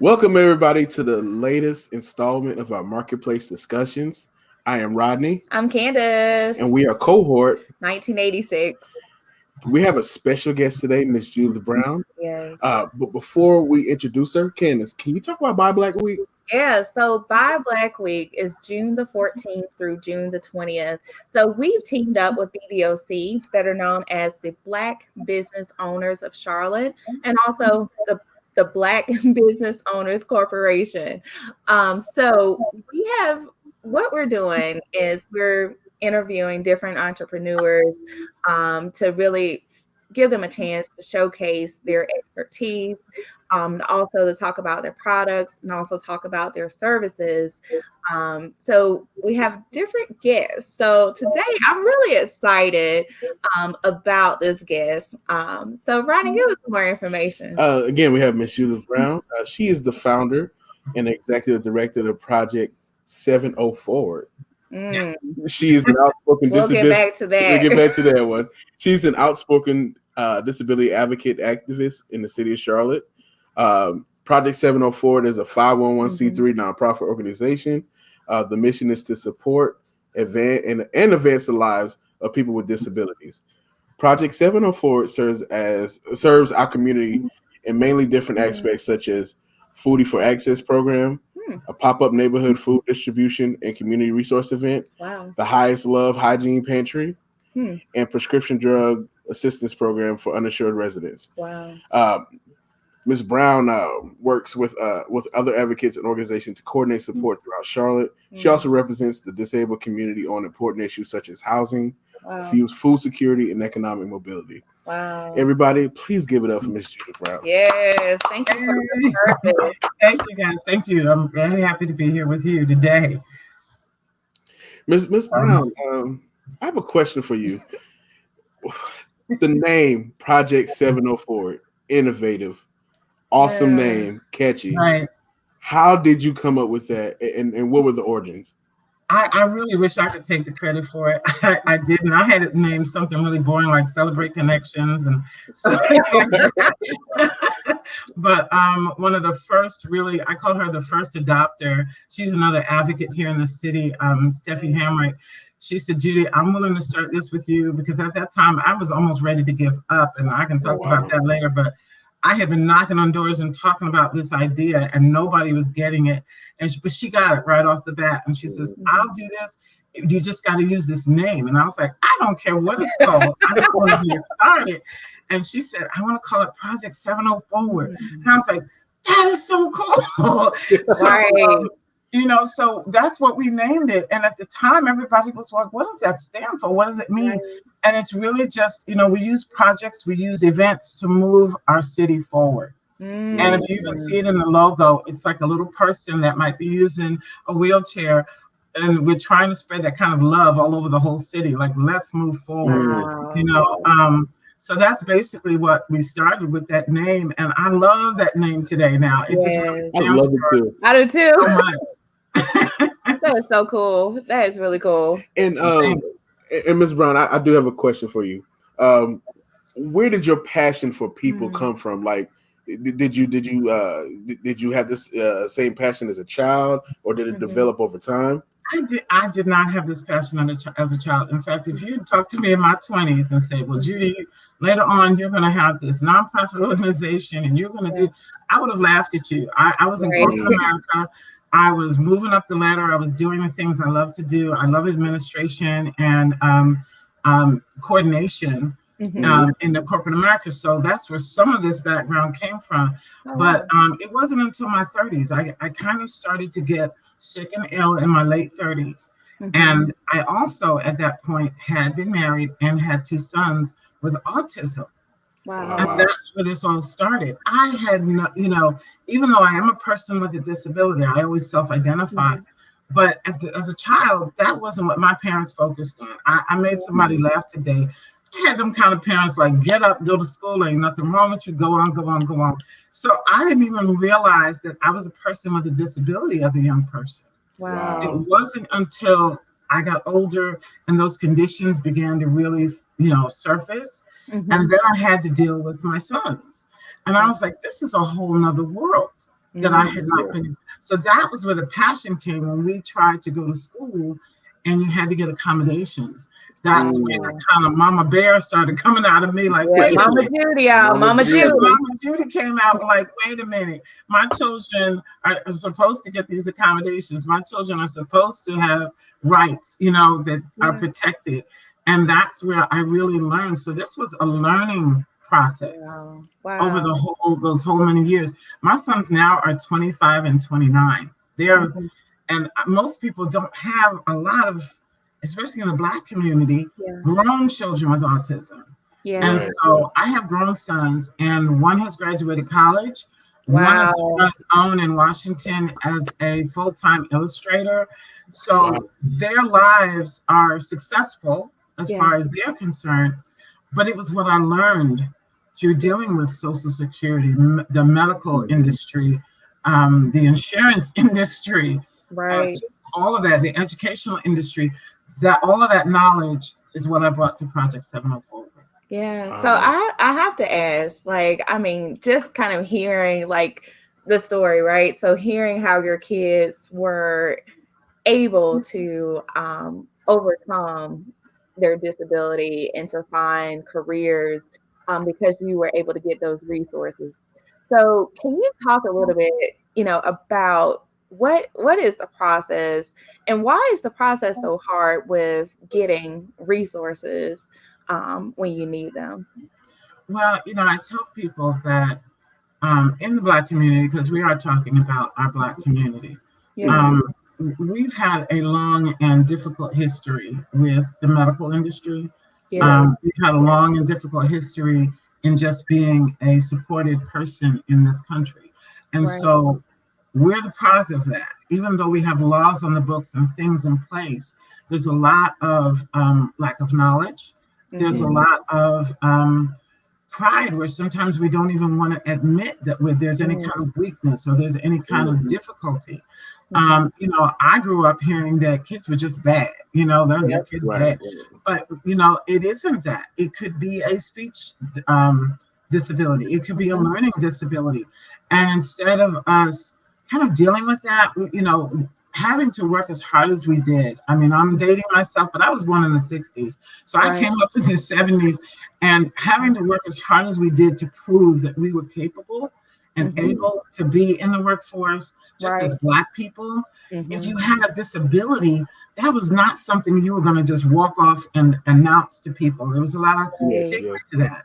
Welcome, everybody, to the latest installment of our marketplace discussions. I am Rodney, I'm Candace. and we are cohort. 1986. We have a special guest today, Miss Judith Brown. Yes. But before we introduce her, Candace, can you talk about Buy Black Week? Yeah, so Buy Black Week is June the 14th through June the 20th. So we've teamed up with BBOC, better known as the Black Business Owners of Charlotte, and also the Black Business Owners Corporation. So we have what we're doing is we're interviewing different entrepreneurs to really give them a chance to showcase their expertise, also to talk about their products and also talk about their services. So we have different guests. So today I'm really excited about this guest. So Ronnie, give us some more information. Again, we have Miss Judith Brown. She is the founder and executive director of Project 704. She is an outspoken We'll get back to that. We'll get back to that one. She's an outspoken disability advocate activist in the city of Charlotte. Project 704 is a 501c3 nonprofit organization. The mission is to support, advance the lives of people with disabilities. Project 704 serves our community in mainly different aspects, such as Foodie for Access program, a pop-up neighborhood food distribution and community resource event, the Highest Love Hygiene Pantry, and prescription drug assistance program for uninsured residents. Ms. Brown works with other advocates and organizations to coordinate support throughout Charlotte. She also represents the disabled community on important issues such as housing, food security, and economic mobility. Everybody, please give it up for Ms. Judith Brown. Yes, thank you for your service. Thank you, guys. Thank you. I'm very happy to be here with you today. Ms. Brown, I have a question for you. The name Project 704, innovative, awesome name, catchy. Right. How did you come up with that, and what were the origins? I really wish I could take the credit for it. I didn't. I had it named something really boring like Celebrate Connections. And so, but one of the first, really, I call her the first adopter. She's another advocate here in the city, Steffi Hamrick. She said, Judy, I'm willing to start this with you because at that time I was almost ready to give up, and I can talk about that later, but I had been knocking on doors and talking about this idea and nobody was getting it. But she got it right off the bat. And she says, I'll do this. You just got to use this name. And I was like, I don't care what it's called. I just want to get started. And she said, I want to call it Project 704. And I was like, that is so cool. So that's what we named it. And at the time, everybody was like, what does that stand for? What does it mean? And it's really just, we use projects, we use events to move our city forward. And if you even see it in the logo, it's like a little person that might be using a wheelchair. And we're trying to spread that kind of love all over the whole city. Like, let's move forward, So that's basically what we started with that name. And I love that name today now. It just really I love it too. I do too. So much. That is so cool. That is really cool. And Ms. Brown, I do have a question for you. Where did your passion for people come from? Like, did you have this same passion as a child, or did it develop over time? I did not have this passion as a child. In fact, if you talked to me in my 20s and said, well, Judy, later on, you're going to have this nonprofit organization and you're going to do, I would have laughed at you. I was in corporate America. I was moving up the ladder. I was doing the things I love to do. I love administration and coordination in the corporate America. So that's where some of this background came from. But it wasn't until my 30s. I kind of started to get sick and ill in my late 30s. And I also, at that point, had been married and had 2 sons with autism. And that's where this all started. I had no, even though I am a person with a disability, I always self-identify. But as a child, that wasn't what my parents focused on. I made somebody laugh today. I had them kind of parents like, get up, go to school, ain't nothing wrong with you, go on, go on, go on. So I didn't even realize that I was a person with a disability as a young person. It wasn't until I got older and those conditions began to really, surface. And then I had to deal with my sons. And I was like, this is a whole nother world. that I had not been. So that was where the passion came when we tried to go to school and you had to get accommodations. That's when the kind of mama bear started coming out of me like, wait a Mama minute. Judy out, Mama Judy. Mama Judy came out like, wait a minute. My children are supposed to get these accommodations. My children are supposed to have rights, that are protected. And that's where I really learned. So this was a learning process over those whole many years. My sons now are 25 and 29. And most people don't have a lot of, especially in the Black community, grown children with autism. And so I have grown sons, and one has graduated college. One is on his own in Washington as a full-time illustrator. So their lives are successful as far as they're concerned. But it was what I learned through dealing with Social Security, the medical industry, the insurance industry, just all of that, the educational industry, that all of that knowledge is what I brought to Project 704. Yeah. So I have to ask, just kind of hearing the story, right? So hearing how your kids were able to overcome their disability and to find careers because you were able to get those resources. So can you talk a little bit, about what is the process and why is the process so hard with getting resources when you need them? Well, I tell people that in the Black community, because we are talking about our Black community, we've had a long and difficult history with the medical industry. We've had a long and difficult history in just being a supported person in this country. And so we're the product of that. Even though we have laws on the books and things in place, there's a lot of lack of knowledge. There's a lot of pride where sometimes we don't even want to admit that there's any kind of weakness or there's any kind of difficulty. I grew up hearing that kids were just bad, they're kids bad. But, it isn't that. It could be a speech disability. It could be a learning disability. And instead of us kind of dealing with that, having to work as hard as we did. I mean, I'm dating myself, but I was born in the 60s. So I came up in the 70s, and having to work as hard as we did to prove that we were capable and able to be in the workforce, just as Black people. If you had a disability, that was not something you were going to just walk off and announce to people. There was a lot of stigma to that.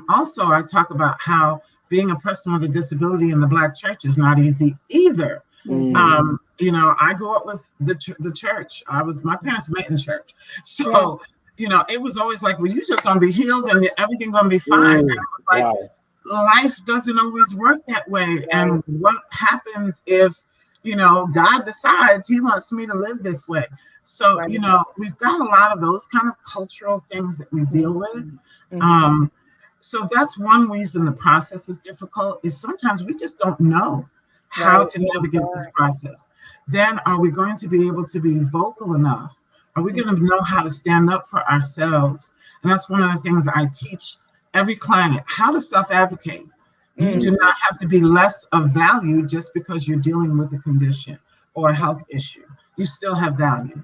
Also, I talk about how being a person with a disability in the Black church is not easy either. I grew up with the church. My parents met in church. So, it was always like, well, you're just going to be healed and everything's going to be fine. And I was like, life doesn't always work that way. And what happens if, God decides he wants me to live this way? So, we've got a lot of those kind of cultural things that we deal with. So that's one reason the process is difficult, is sometimes we just don't know how to navigate this process. Then are we going to be able to be vocal enough? Are we going to know how to stand up for ourselves? And that's one of the things I teach every client, how to self-advocate. You do not have to be less of value just because you're dealing with a condition or a health issue. You still have value.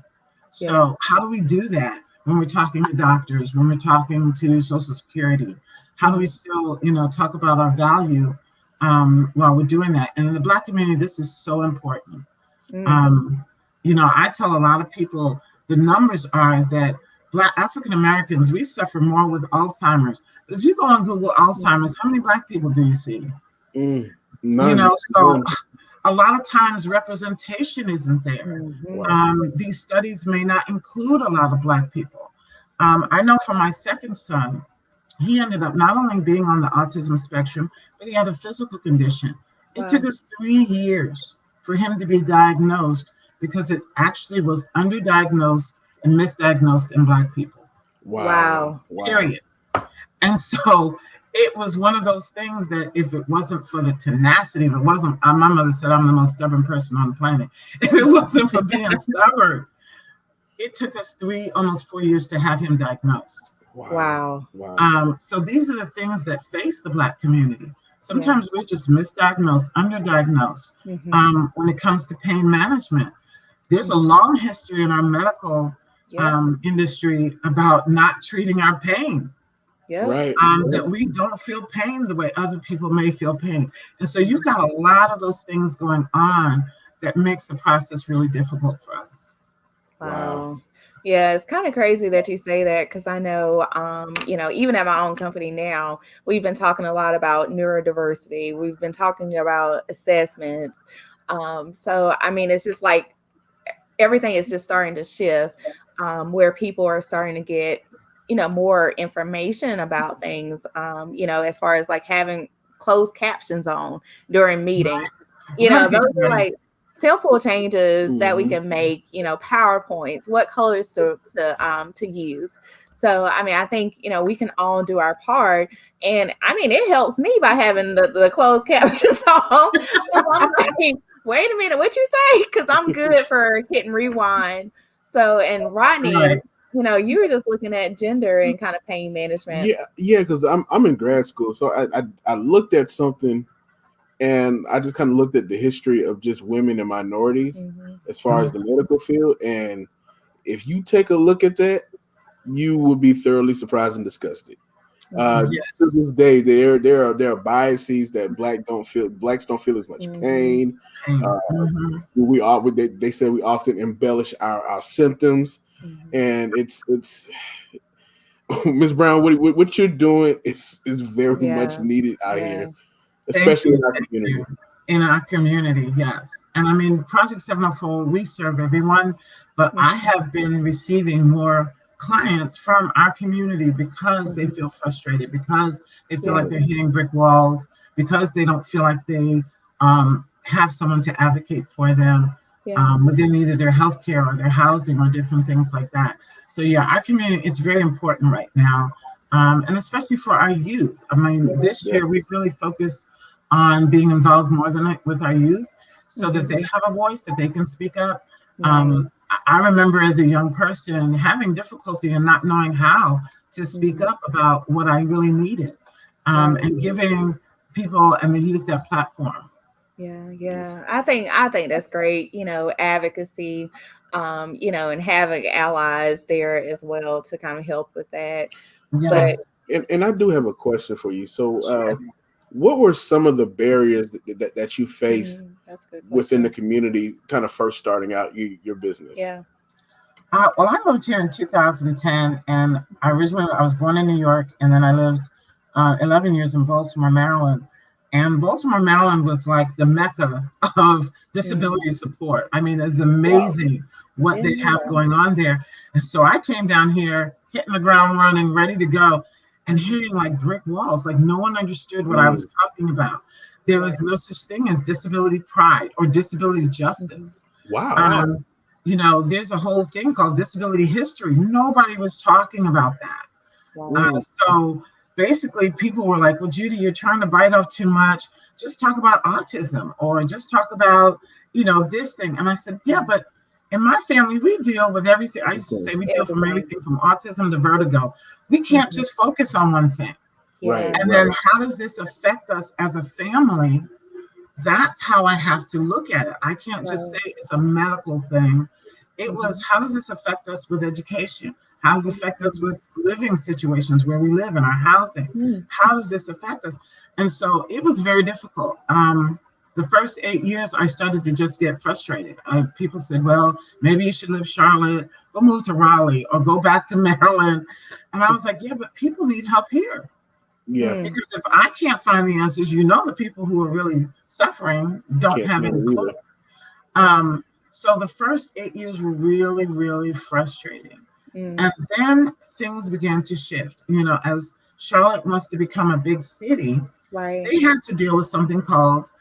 So how do we do that when we're talking to doctors, when we're talking to Social Security? How do we still, talk about our value while we're doing that? And in the Black community, this is so important. I tell a lot of people, the numbers are that Black African Americans, we suffer more with Alzheimer's. But if you go on Google Alzheimer's, how many Black people do you see? None. So a lot of times representation isn't there. These studies may not include a lot of Black people. I know for my second son, he ended up not only being on the autism spectrum, but he had a physical condition. It took us 3 years for him to be diagnosed because it actually was underdiagnosed and misdiagnosed in Black people. Wow. Period. And so it was one of those things that if it wasn't for the tenacity, if it wasn't, my mother said I'm the most stubborn person on the planet. If it wasn't for being stubborn, it took us almost 4 years to have him diagnosed. Wow. So these are the things that face the Black community. Sometimes we're just misdiagnosed, underdiagnosed. When it comes to pain management, there's a long history in our medical industry about not treating our pain. Right. That we don't feel pain the way other people may feel pain. And so you've got a lot of those things going on that makes the process really difficult for us. Wow. Yeah, it's kind of crazy that you say that because I know, even at my own company now, we've been talking a lot about neurodiversity. We've been talking about assessments. So, I mean, it's just like everything is just starting to shift where people are starting to get, more information about things, as far as like having closed captions on during meetings. Those are like simple changes that we can make, PowerPoints, what colors to use. So, I mean, I think, we can all do our part. And I mean, it helps me by having the closed captions on. I'm like, wait a minute, what you say? Because I'm good for hitting rewind. So, and Rodney, you were just looking at gender and kind of pain management. Yeah, because I'm in grad school, so I looked at something, and I just kind of looked at the history of just women and minorities as far as the medical field, and if you take a look at that, you will be thoroughly surprised and disgusted. To this day, there are biases that blacks don't feel as much pain. They say we often embellish our symptoms, and it's Ms. Brown, what you're doing is very much needed out here, especially in our community. In our community, yes. And I mean, Project 704, we serve everyone, but I have been receiving more clients from our community because they feel frustrated, because they feel like they're hitting brick walls, because they don't feel like they have someone to advocate for them within either their healthcare or their housing or different things like that. So our community, it's very important right now. And especially for our youth. I mean, this year we've really focused on being involved more than with our youth so that they have a voice, that they can speak up. I remember as a young person having difficulty and not knowing how to speak up about what I really needed, and giving people and the youth that platform. Yeah. I think that's great, advocacy, and having allies there as well to kind of help with that. Yes. And I do have a question for you. So what were some of the barriers that you faced within the community kind of first starting out your business? Well, I moved here in 2010, and I was born in New York, and then I lived 11 years in Baltimore, Maryland. And Baltimore, Maryland was like the mecca of disability support. I mean, it's amazing what they have going on there. And so I came down here, hitting the ground running, ready to go, and hitting like brick walls. Like no one understood what I was talking about. There was no such thing as disability pride or disability justice. Wow. There's a whole thing called disability history. Nobody was talking about that. So basically people were like, well, Judy, you're trying to bite off too much. Just talk about autism or just talk about, this thing. And I said, yeah, but in my family, we deal with everything. I used to say we deal from everything from autism to vertigo. We can't just focus on one thing. And then how does this affect us as a family? That's how I have to look at it. I can't just say it's a medical thing. It was, how does this affect us with education? How does it affect us with living situations where we live in our housing? How does this affect us? And so it was very difficult. The first 8 years, I started to just get frustrated. People said, well, maybe you should leave Charlotte, go move to Raleigh or go back to Maryland. And I was like, yeah, but people need help here. Because if I can't find the answers, the people who are really suffering don't have any clue. So the first 8 years were really, really frustrating. And then things began to shift. As Charlotte wants to become a big city, they had to deal with something called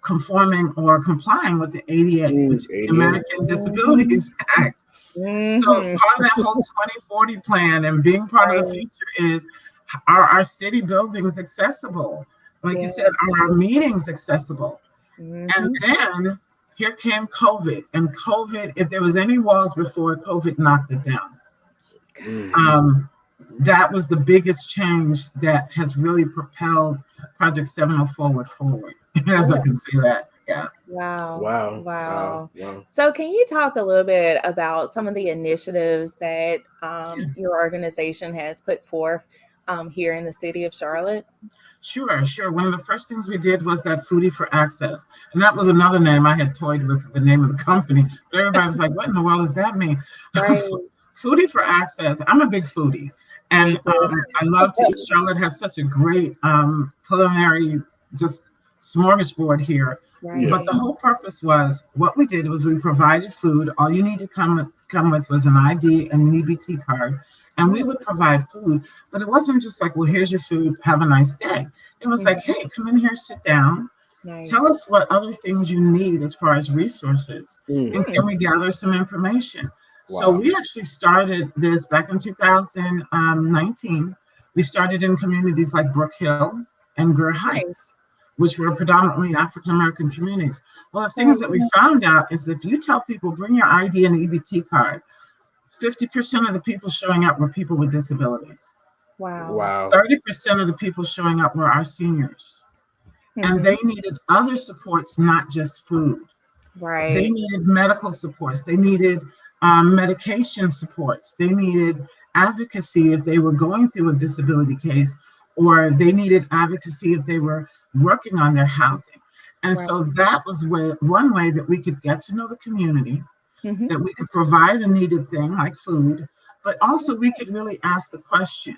conforming or complying with the ADA, which is the American Disabilities Act. So part of that whole 2040 plan and being part of the future is, are our city buildings accessible? Like you said, are our meetings accessible? And then here came COVID. And COVID, if there was any walls before, COVID knocked it down. that was the biggest change that has really propelled Project 704 forward, as I can say that. Yeah. Wow. Wow. Wow. Wow. Wow. So, can you talk a little bit about some of the initiatives that your organization has put forth here in the city of Charlotte? Sure, sure. One of the first things we did was that Foodie for Access. And that was another name I had toyed with the name of the company. But everybody was like, what in the world does that mean? Right. Foodie for Access. I'm a big foodie. And Me too. I love to eat. Charlotte has such a great culinary just smorgasbord here. Yeah. But Right. the whole purpose was what we did was we provided food. All you need to come with was an ID and an EBT card, and we would provide food. But it wasn't just like, well, here's your food, have a nice day. It was like, Mhm. hey, come in here, sit down, Nice. tell us what other things you need as far as resources, and Mm. can we gather some information? So Wow. we actually started this back in 2019. We started in communities like Brook Hill and Greer Nice. Heights, which were predominantly African American communities. Well, the things Right. that we found out is that if you tell people, bring your ID and EBT card, 50% of the people showing up were people with disabilities. Wow. Wow. 30% of the people showing up were our seniors. And Mhm. they needed other supports, not just food. They Right. needed medical supports. They needed medication supports. They needed advocacy if they were going through a disability case, or they needed advocacy if they were working on their housing. And Right. so that was one way that we could get to know the community, Mhm. that we could provide a needed thing like food, but also we could really ask the question.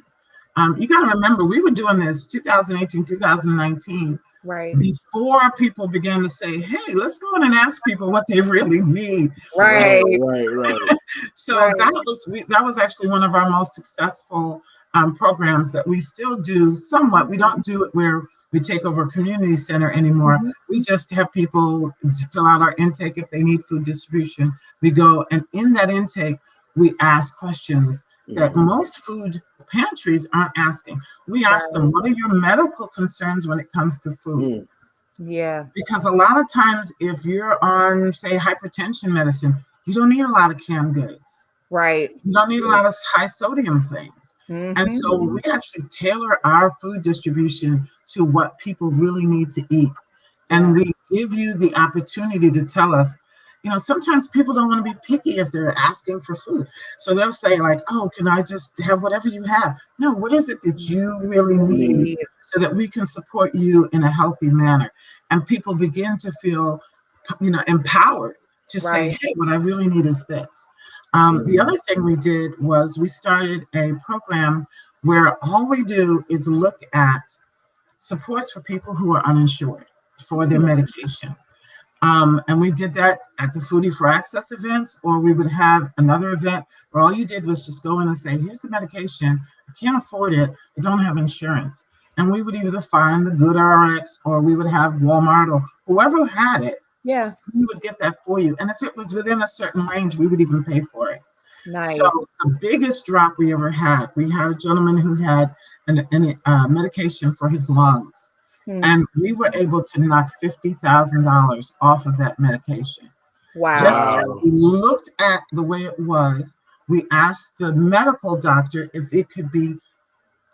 You got to remember, we were doing this 2018, 2019 Right. before people began to say, hey, let's go in and ask people what they really need. Right. Right. Right. Right. So Right. that was actually one of our most successful programs that we still do somewhat. We don't do it where we take over a community center anymore. Mhm. We just have people fill out our intake if they need food distribution. We go, and in that intake, we ask questions that Mhm. most food pantries aren't asking. We ask them, Right. what are your medical concerns when it comes to food? Mm. Yeah. Because a lot of times, if you're on, say, hypertension medicine, you don't need a lot of canned goods. Right. You don't need a Yeah. lot of high sodium things. And Mhm. so Mhm. we actually tailor our food distribution to what people really need to eat. And Yeah. we give you the opportunity to tell us, sometimes people don't want to be picky if they're asking for food. So they'll say, like, oh, can I just have whatever you have? No, what is it that you really Really need Need. need. so that we can support you in a healthy manner? And people begin to feel, empowered to say, Right. hey, what I really need is this. The Mhm. other thing we did was we started a program where all we do is look at supports for people who are uninsured for their Mm. medication. And we did that at the Foodie for Access events, or we would have another event where all you did was just go in and say, here's the medication. I can't afford it. I don't have insurance. And we would either find the Good RX, or we would have Walmart, or whoever had it, Yeah. we would get that for you. And if it was within a certain range, we would even pay for it. So Nice. the biggest drop we ever had, we had a gentleman who had medication for his lungs, Mm. and we were able to knock $50,000 off of that medication. Just Wow. because Wow. we looked at the way it was, we asked the medical doctor if it could be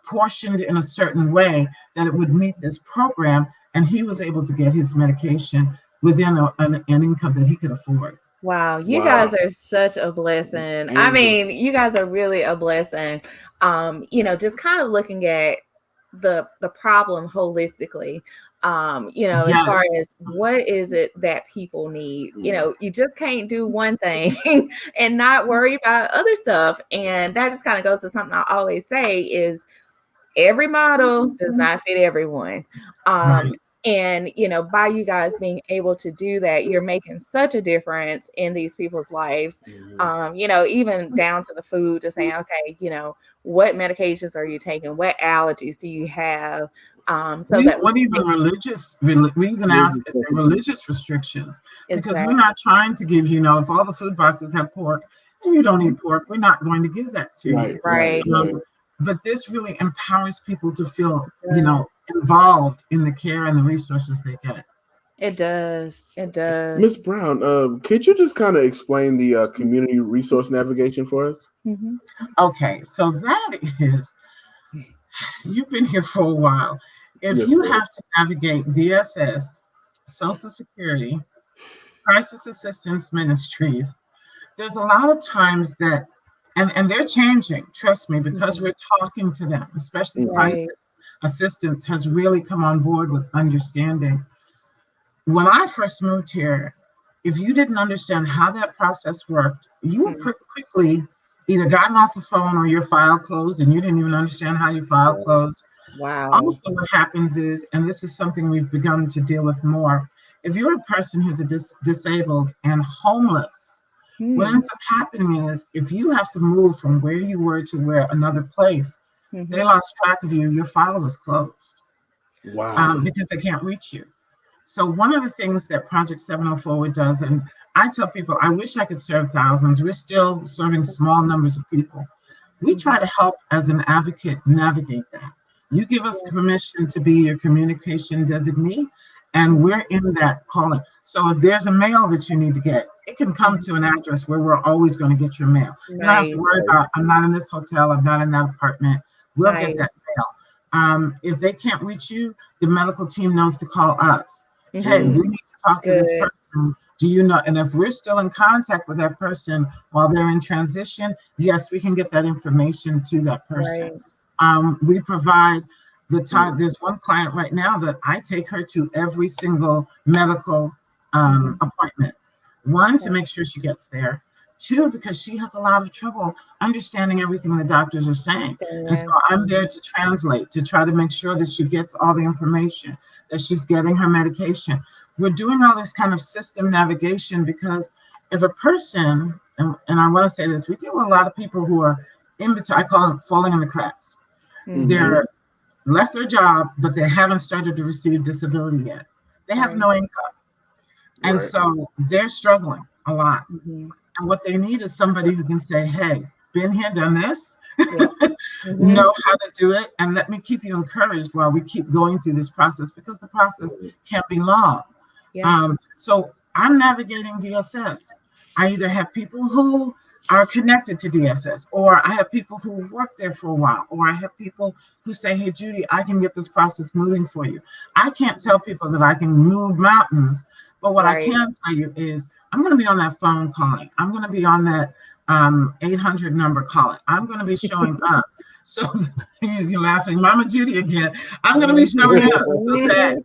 portioned in a certain way that it would meet this program, and he was able to get his medication within an income that he could afford. Wow, you guys Wow. are such a blessing. I mean, Angels. you guys are really a blessing. Just kind of looking at the problem holistically. As far Yes. as what is it that people need. Mhm. You just can't do one thing and not worry about other stuff. And that just kind of goes to something I always say is every model does not fit everyone. Right. And by you guys being able to do that, you're making such a difference in these people's lives. Mhm. Even down to the food, to saying, okay, what medications are you taking? What allergies do you have? So that we What can even make we even ask Religious if there are preferences. religious restrictions, because we're exact not trying to give, if all the food boxes have pork and you don't eat pork, we're not going to give that to you. Right. Right. right. Right. But this really empowers people to feel, uh, involved in the care and the resources they get. It does. It does. Miss Brown, could you just kind of explain the community resource navigation for us? Mm-hmm. Okay, so that is, you've been here for a while. If Yes, you ma'am. have to navigate DSS, Social Security, Crisis Assistance Ministries, there's a lot of times that, and they're changing, trust me, because we're talking to them, especially Right. Crisis Assistance has really come on board with understanding. When I first moved here, if you didn't understand how that process worked, you were quickly either gotten off the phone or your file closed and you didn't even understand how your file closed. Wow. Also, what happens is, and this is something we've begun to deal with more, if you're a person who's disabled and homeless, what ends up happening is if you have to move from where you were to where another place, they lost track of you, your file is closed Wow. because they can't reach you. So one of the things that Project 704 does, and I tell people, I wish I could serve thousands. We're still serving small numbers of people. We try to help as an advocate navigate that. You give us permission to be your communication designee, and we're in that calling. So if there's a mail that you need to get, it can come to an address where we're always going to get your mail. You don't have to Nice. worry about, I'm not in this hotel, I'm not in that apartment. We'll get Nice. that mail. If they can't reach you, the medical team knows to call us. Hey, we need to talk to this Good. person. Do you know? And if we're still in contact with that person while they're in transition, yes, we can get that information to that person. Right. We provide the time. There's one client right now that I take her to every single medical appointment. One, to make sure she gets there. Two, because she has a lot of trouble understanding everything the doctors are saying. And so I'm there to translate, to try to make sure that she gets all the information, that she's getting her medication. We're doing all this kind of system navigation because if a person, and I want to say this, we deal with a lot of people who are in between, I call it falling in the cracks. They're left their job, but they haven't started to receive disability yet. They have no income. And so they're struggling a lot. And what they need is somebody who can say, hey, been here, done this, know how to do it, and let me keep you encouraged while we keep going through this process because the process can be long. So I'm navigating DSS. I either have people who are connected to DSS, or I have people who work there for a while, or I have people who say, hey, Judy, I can get this process moving for you. I can't tell people that I can move mountains, but what I can tell you is I'm going to be on that phone calling. I'm going to be on that 800 number calling. I'm going to be showing up. So you're laughing, Mama Judy again. I'm going to be showing up so that,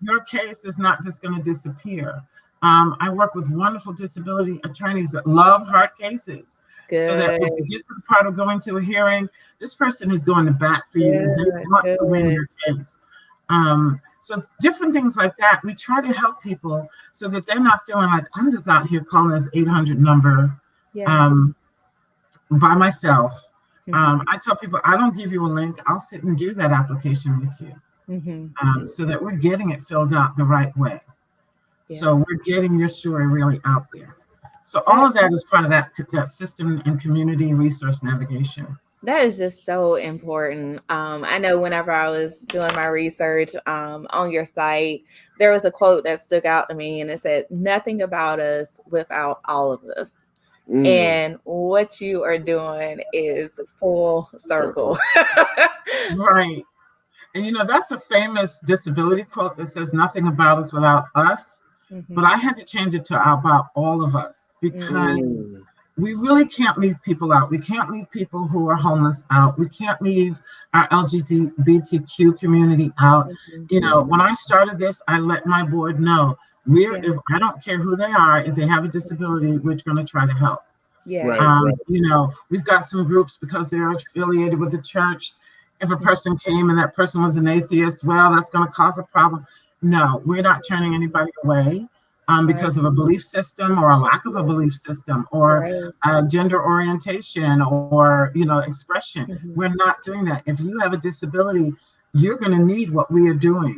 your case is not just going to disappear. I work with wonderful disability attorneys that love hard cases. So that if we get to the part of going to a hearing, this person is going to bat for you. They want to win your case. So different things like that. We try to help people so that they're not feeling like I'm just out here calling this 800 number by myself. I tell people, I don't give you a link. I'll sit and do that application with you so that we're getting it filled out the right way. So we're getting your story really out there. So all of that is part of that system and community resource navigation. That is just so important. I know whenever I was doing my research on your site, there was a quote that stuck out to me, and it said, "Nothing about us without all of us." And what you are doing is full circle. Right. And that's a famous disability quote that says nothing about us without us. But I had to change it to about all of us because we really can't leave people out. We can't leave people who are homeless out. We can't leave our LGBTQ community out. When I started this, I let my board know if I don't care who they are, if they have a disability, we're going to try to help. We've got some groups because they're affiliated with the church. If a person came and that person was an atheist, well, that's going to cause a problem. No, we're not turning anybody away because of a belief system or a lack of a belief system or gender orientation or, expression. We're not doing that. If you have a disability, you're going to need what we are doing.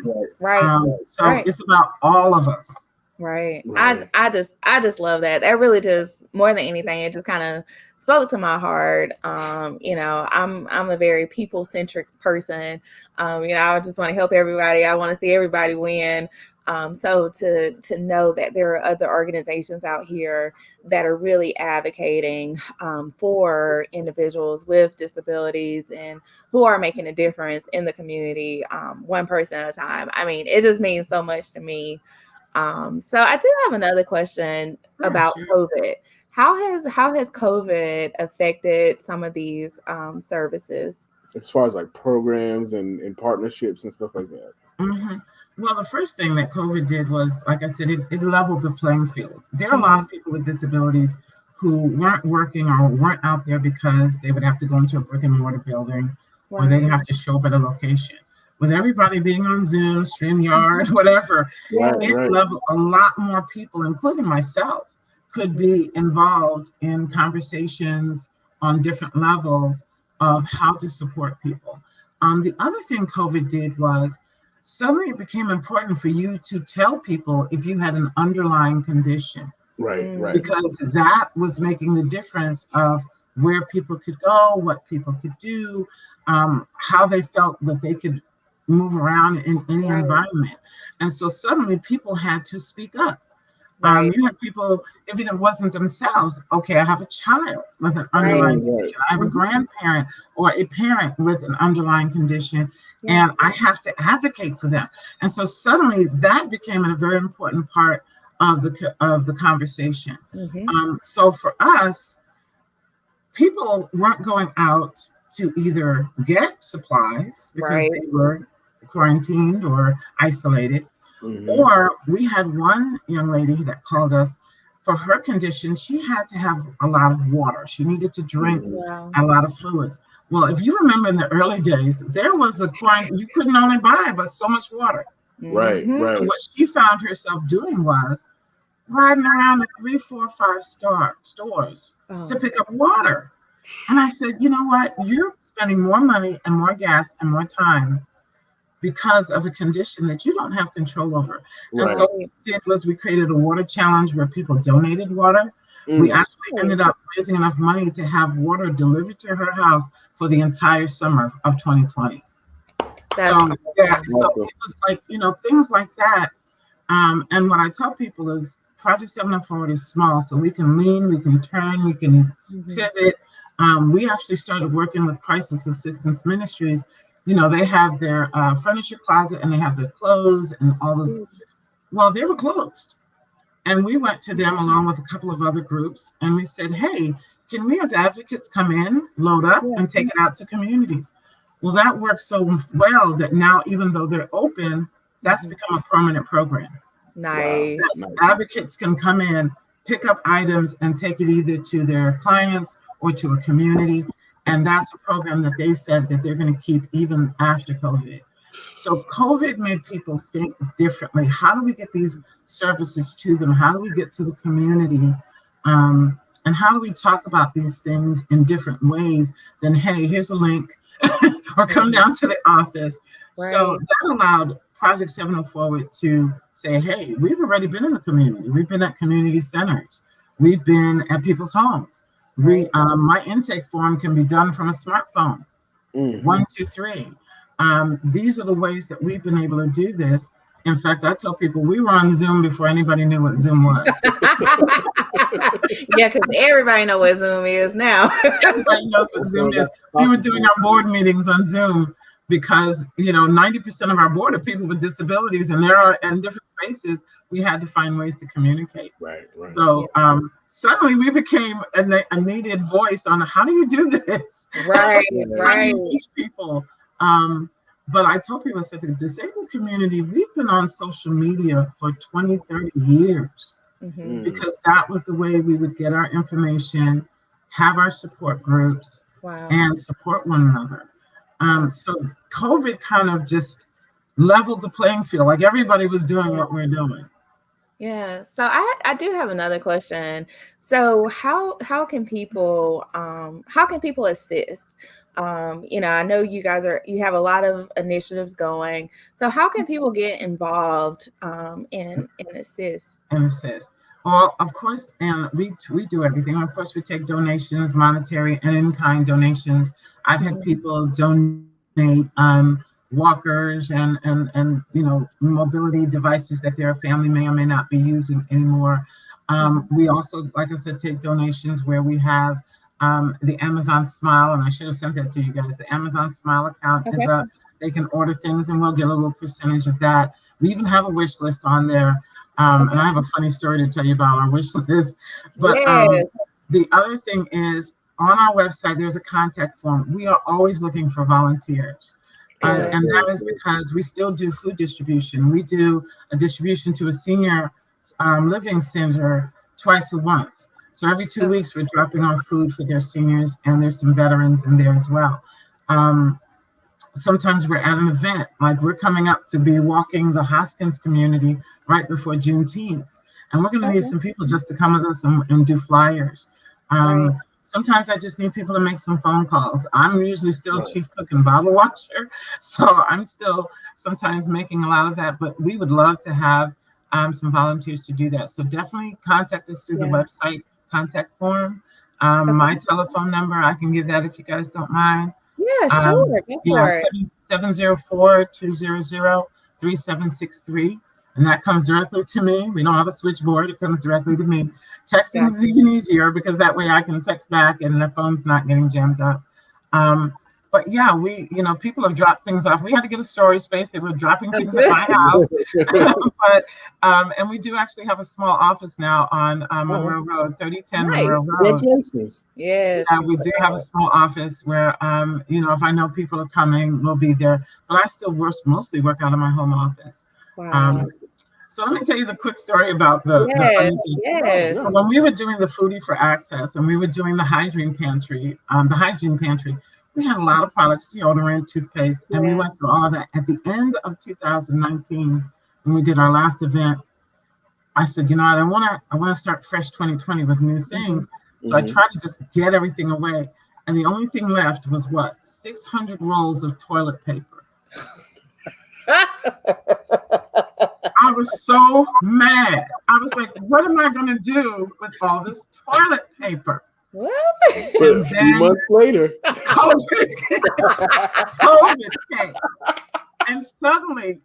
So it's about all of us. Right. I just love that. That really just, more than anything, it just kind of spoke to my heart. I'm a very people-centric person. I just want to help everybody. I want to see everybody win. So to know that there are other organizations out here that are really advocating for individuals with disabilities and who are making a difference in the community, one person at a time. I mean, it just means so much to me. So I do have another question about COVID. How has COVID affected some of these services? As far as like programs and partnerships and stuff like that. Mm-hmm. Well, the first thing that COVID did was, like I said, it leveled the playing field. There are a lot of people with disabilities who weren't working or weren't out there because they would have to go into a brick and mortar building or they'd have to show up at a location. With everybody being on Zoom, StreamYard, whatever, it leveled a lot more people, including myself, could be involved in conversations on different levels of how to support people. The other thing COVID did was suddenly it became important for you to tell people if you had an underlying condition. Right. Because that was making the difference of where people could go, what people could do, how they felt that they could move around in any environment. And so suddenly people had to speak up. You have people, if it wasn't themselves, okay, I have a child with an underlying condition. I have a grandparent or a parent with an underlying condition, and I have to advocate for them. And so suddenly that became a very important part of the conversation. So for us, people weren't going out to either get supplies because they were quarantined or isolated. Or we had one young lady that called us for her condition. She had to have a lot of water. She needed to drink a lot of fluids. Well, if you remember in the early days, there was a quarantine. You couldn't only buy but so much water. Right. So what she found herself doing was riding around to 3, 4, 5 stores to pick up water. And I said, you know what? You're spending more money and more gas and more time because of a condition that you don't have control over. And so what we did was we created a water challenge where people donated water. We actually ended up raising enough money to have water delivered to her house for the entire summer of 2020. So it was like, things like that. And what I tell people is Project 704 is small, so we can lean, we can turn, we can pivot. We actually started working with Crisis Assistance Ministries. They have their furniture closet and they have their clothes and all this. Well, they were closed. And we went to them along with a couple of other groups and we said, hey, can we as advocates come in, load up and take it out to communities? Well, that works so well that now, even though they're open, that's become a permanent program. Nice. Advocates can come in, pick up items and take it either to their clients or to a community. And that's a program that they said that they're going to keep even after COVID. So COVID made people think differently. How do we get these services to them? How do we get to the community? And how do we talk about these things in different ways than, hey, here's a link or come down to the office. So that allowed Project 704 to say, hey, we've already been in the community. We've been at community centers. We've been at people's homes. My intake form can be done from a smartphone. 1, 2, 3. These are the ways that we've been able to do this. In fact, I tell people we were on Zoom before anybody knew what Zoom was. Yeah, because everybody knows what Zoom is now. Everybody knows what Zoom is. We were doing our board meetings on Zoom because 90% of our board are people with disabilities, and there are in different races. We had to find ways to communicate. Right. So suddenly we became a needed voice on how do you do this? Right. How do you teach people? But I told people, I said, the disabled community, we've been on social media for 20, 30 years because that was the way we would get our information, have our support groups, and support one another. So COVID kind of just leveled the playing field. Like everybody was doing what we're doing. Yeah. So I do have another question. So how can people assist? I know you have a lot of initiatives going. So how can people get involved and assist? Well, of course, and we do everything. Of course, we take donations, monetary and in-kind donations. I've had people donate walkers and mobility devices that their family may or may not be using anymore. We also, like I said, take donations where we have the Amazon Smile, and I should have sent that to you guys. The Amazon Smile account is Okay. up. They can order things and we'll get a little percentage of that. We even have a wish list on there. And I have a funny story to tell you about our wish list. But Yes. the other thing is on our website, there's a contact form. We are always looking for volunteers. Good. And that is because we still do food distribution. We do a distribution to a senior living center twice a month. So every 2 weeks, we're dropping off food for their seniors, and there's some veterans in there as well. Sometimes we're at an event, like we're coming up to be walking the Hoskins community right before Juneteenth. And we're going to need some people just to come with us and do flyers. Right. Sometimes I just need people to make some phone calls. I'm usually still chief cook and bottle washer, so I'm still sometimes making a lot of that. But we would love to have some volunteers to do that. So definitely contact us through the website contact form. My telephone number, I can give that if you guys don't mind. Yeah, sure. Go for it. 704-200-3763. And that comes directly to me. We don't have a switchboard. It comes directly to me. Texting is even easier because that way I can text back and the phone's not getting jammed up. But yeah, people have dropped things off. We had to get a storage space. They were dropping things at my house. And we do actually have a small office now on Monroe Road, 3010 Monroe Road. Congratulations. Yes. We do have a small office where, if I know people are coming, we'll be there. But I still mostly work out of my home office. Wow. So let me tell you the quick story about the funny thing. Yes. So when we were doing the Foodie for Access and we were doing the Hygiene Pantry, we had a lot of products, deodorant, toothpaste, and we went through all of that. At the end of 2019, when we did our last event, I said, I want to start fresh 2020 with new things. So I tried to just get everything away. And the only thing left was 600 rolls of toilet paper. I was so mad. I was like, what am I going to do with all this toilet paper? What? But a few months later, COVID came. And suddenly,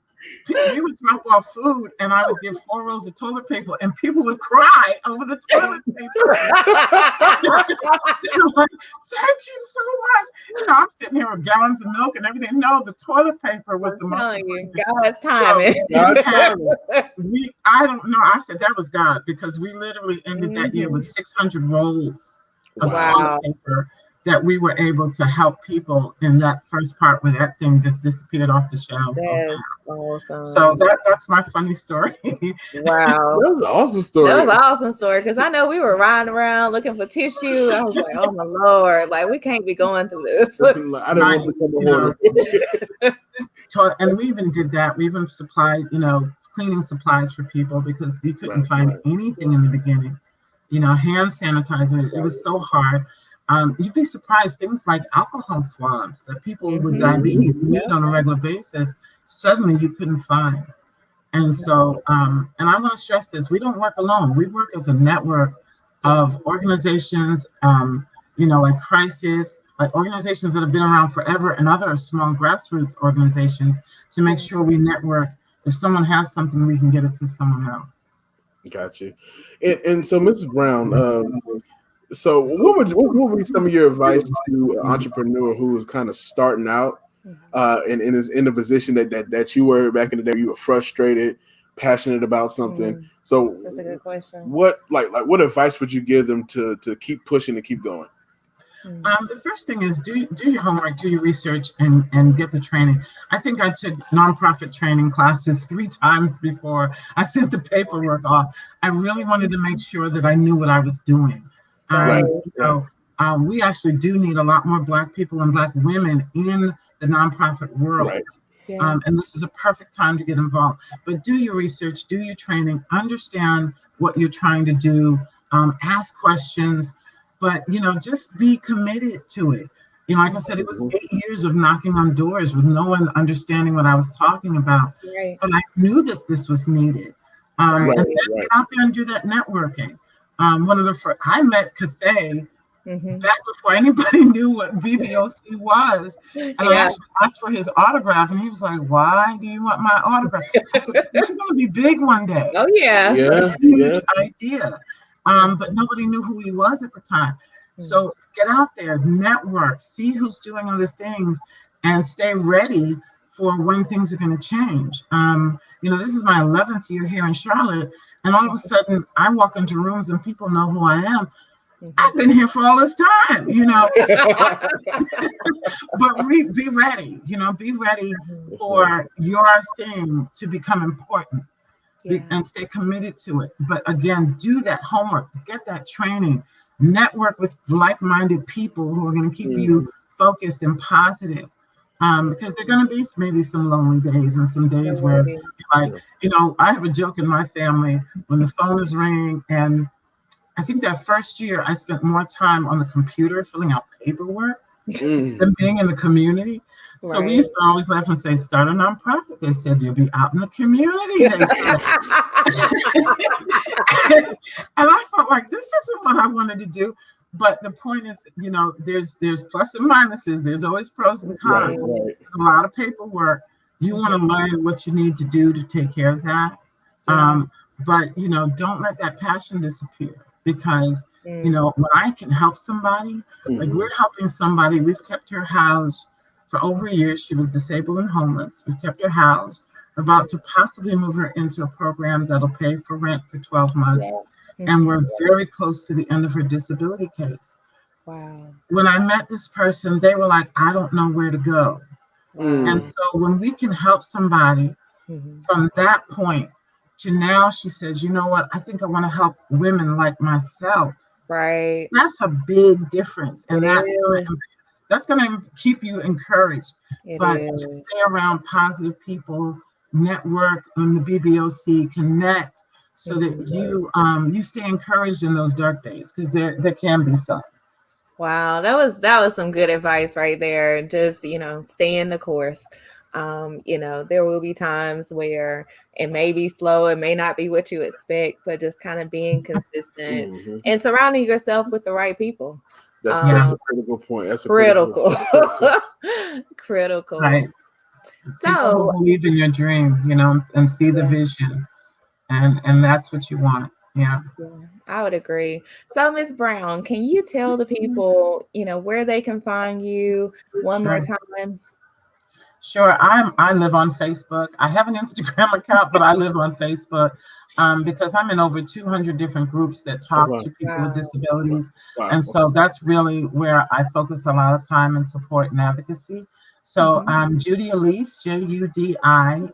we would drop off food and I would give 4 rolls of toilet paper and people would cry over the toilet paper. They're like, thank you so much. I'm sitting here with gallons of milk and everything. No, the toilet paper was the most important. God's timing. I don't know. I said that was God because we literally ended that year with 600 rolls of toilet paper that we were able to help people in that first part where that thing just disappeared off the shelves. That's awesome. So that's my funny story. Wow. That was an awesome story. That was an awesome story because I know we were riding around looking for tissue. I was like, oh my Lord, like we can't be going through this. I don't want to become a hoarder. And we even did that. We even supplied, cleaning supplies for people because you couldn't find anything in the beginning. Hand sanitizer. It was so hard. You'd be surprised, things like alcohol swabs that people with diabetes need on a regular basis, suddenly you couldn't find. And so, and I want to stress this, we don't work alone. We work as a network of organizations, like Crisis, like organizations that have been around forever and other small grassroots organizations to make sure we network. If someone has something, we can get it to someone else. Got you. And so, Mrs. Brown, so what would be some of your advice to an entrepreneur who is kind of starting out and is in the position that you were back in the day? You were frustrated, passionate about something. So that's a good question. What advice would you give them to keep pushing and keep going? The first thing is do your homework, do your research, and get the training. I think I took nonprofit training classes 3 times before I sent the paperwork off. I really wanted to make sure that I knew what I was doing. We actually do need a lot more Black people and Black women in the nonprofit world. Right. Yeah. And this is a perfect time to get involved. But do your research, do your training, understand what you're trying to do, ask questions, but, just be committed to it. Like I said, it was 8 years of knocking on doors with no one understanding what I was talking about. Right. But I knew that this was needed. And then get out there and do that networking. I met Cathay back before anybody knew what BBOC was. And I Yeah. actually asked for his autograph, and he was like, "Why do you want my autograph?" I said, "Because you're going to be big one day. Oh yeah. It's Yeah, a huge yeah. idea." But nobody knew who he was at the time. Mm. So get out there, network, see who's doing other things, and stay ready for when things are going to change. This is my 11th year here in Charlotte, and all of a sudden I walk into rooms and people know who I am. I've been here for all this time, but be ready, be ready Yes, ma'am. for your thing to become important Yeah. and stay committed to it. But again, do that homework, get that training, network with like-minded people who are going to keep you focused and positive. Because there are going to be maybe some lonely days and some days where, like, I have a joke in my family when the phone is ringing, and I think that first year I spent more time on the computer filling out paperwork than being in the community. So we used to always laugh and say, "Start a nonprofit." They said, "You'll be out in the community." They said. And I felt like this isn't what I wanted to do. But the point is, there's plus and minuses. There's always pros and cons. Right. There's a lot of paperwork. You want to learn what you need to do to take care of that. But don't let that passion disappear, because when I can help somebody, like we're helping somebody, we've kept her housed for over a year. She was disabled and homeless. We've kept her housed. We're about to possibly move her into a program that'll pay for rent for 12 months. Wow. And we're very close to the end of her disability case. Wow. When I met this person, they were like, "I don't know where to go." And so when we can help somebody from that point to now, she says, "You know what? I think I want to help women like myself." Right. That's a big difference. And It that's going to keep you encouraged. It But is. just stay around positive people, network on the BBOC, connect, so that you stay encouraged in those dark days, because there can be some. Wow, that was some good advice right there. Just, stay in the course. There will be times where it may be slow, it may not be what you expect, but just kind of being consistent and surrounding yourself with the right people. That's a critical point. That's a critical. Critical. Right. People who believe in your dream, and see the vision, and that's what you want. Yeah. I would agree. So, Ms. Brown, can you tell the people, where they can find you one more time? Sure. I live on Facebook. I have an Instagram account, but I live on Facebook because I'm in over 200 different groups that talk to people with disabilities. And so that's really where I focus a lot of time and support and advocacy. So Judy Elise, JUDIELISE,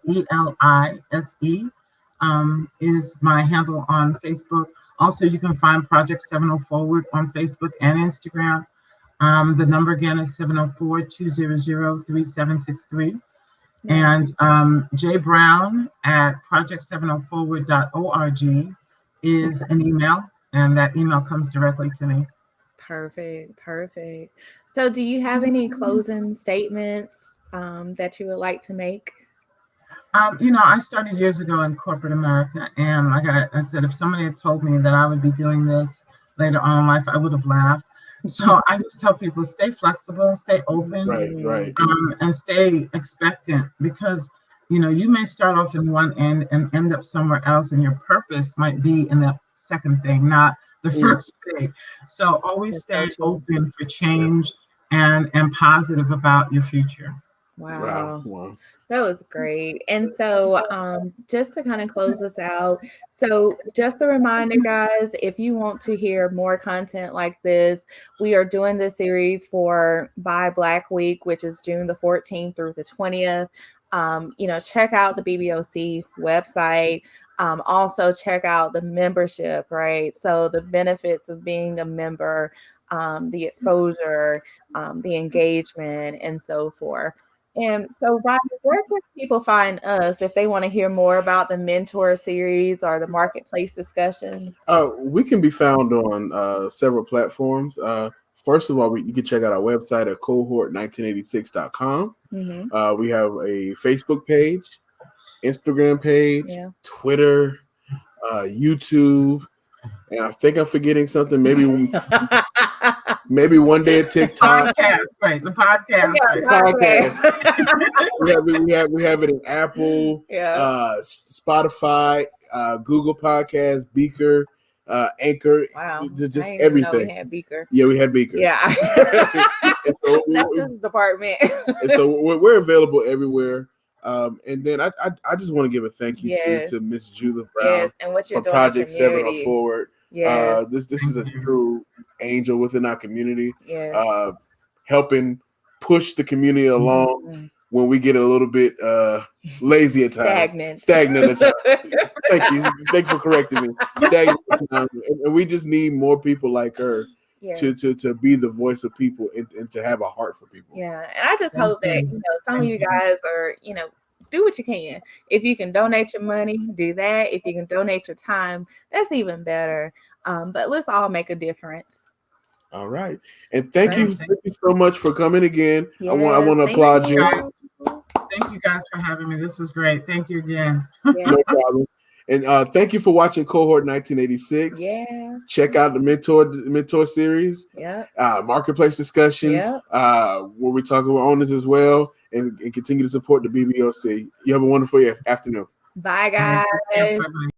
is my handle on Facebook. Also, you can find Project 704 Forward on Facebook and Instagram. The number again is 704-200-3763. And J Brown at project704forward.org is an email, and that email comes directly to me. Perfect. So do you have any closing statements that you would like to make? I started years ago in corporate America, and like I said, if somebody had told me that I would be doing this later on in life, I would have laughed. So I just tell people, stay flexible, stay open, and stay expectant, because you may start off in one end and end up somewhere else, and your purpose might be in the second thing, not the first thing. So always stay open for change and positive about your future. Wow. That was great. And so just to kind of close us out, so just a reminder, guys, if you want to hear more content like this, we are doing this series for Buy Black Week, which is June the 14th through the 20th. Check out the BBOC website. Also check out the membership, right? So the benefits of being a member, the exposure, the engagement, and so forth. And so, Ryan, where can people find us if they want to hear more about the mentor series or the marketplace discussions? We can be found on several platforms. First of all, you can check out our website at cohort1986.com. We have a Facebook page, Instagram page, Twitter, YouTube, and I think I'm forgetting something. Maybe Maybe one day a TikTok. Podcast, right? The podcast. Yeah, Right? podcast. We have it in Apple, Yeah. Spotify, Google Podcasts, Beaker, Anchor, Wow. I just didn't even know we everything. had Beaker. Yeah, we have Beaker. Yeah. And so That's his department. and so we're available everywhere. And then I just want to give a thank you Yes. to Miss Judith Brown Yes, and what you're from doing in the Project community. 704. Yes. This is a true angel within our community, Yes. helping push the community along Mhm. when we get a little bit lazy at times, stagnant at times. Thank you for correcting me. Stagnant at times, and we just need more people like her. Yes. To be the voice of people and to have a heart for people. Yeah, and I just hope that some of you guys are do what you can. If you can donate your money, do that. If you can donate your time, that's even better. But let's all make a difference. All right, and thank you so much for coming again. Yes, I want to applaud you. Thank you guys for having me. This was great. Thank you again. Yeah. No problem. And thank you for watching Cohort 1986. Yeah. Check out the mentor series. Yeah. Marketplace discussions. Yeah. Where we talk about owners as well, and continue to support the BBOC. You have a wonderful afternoon. Bye, guys.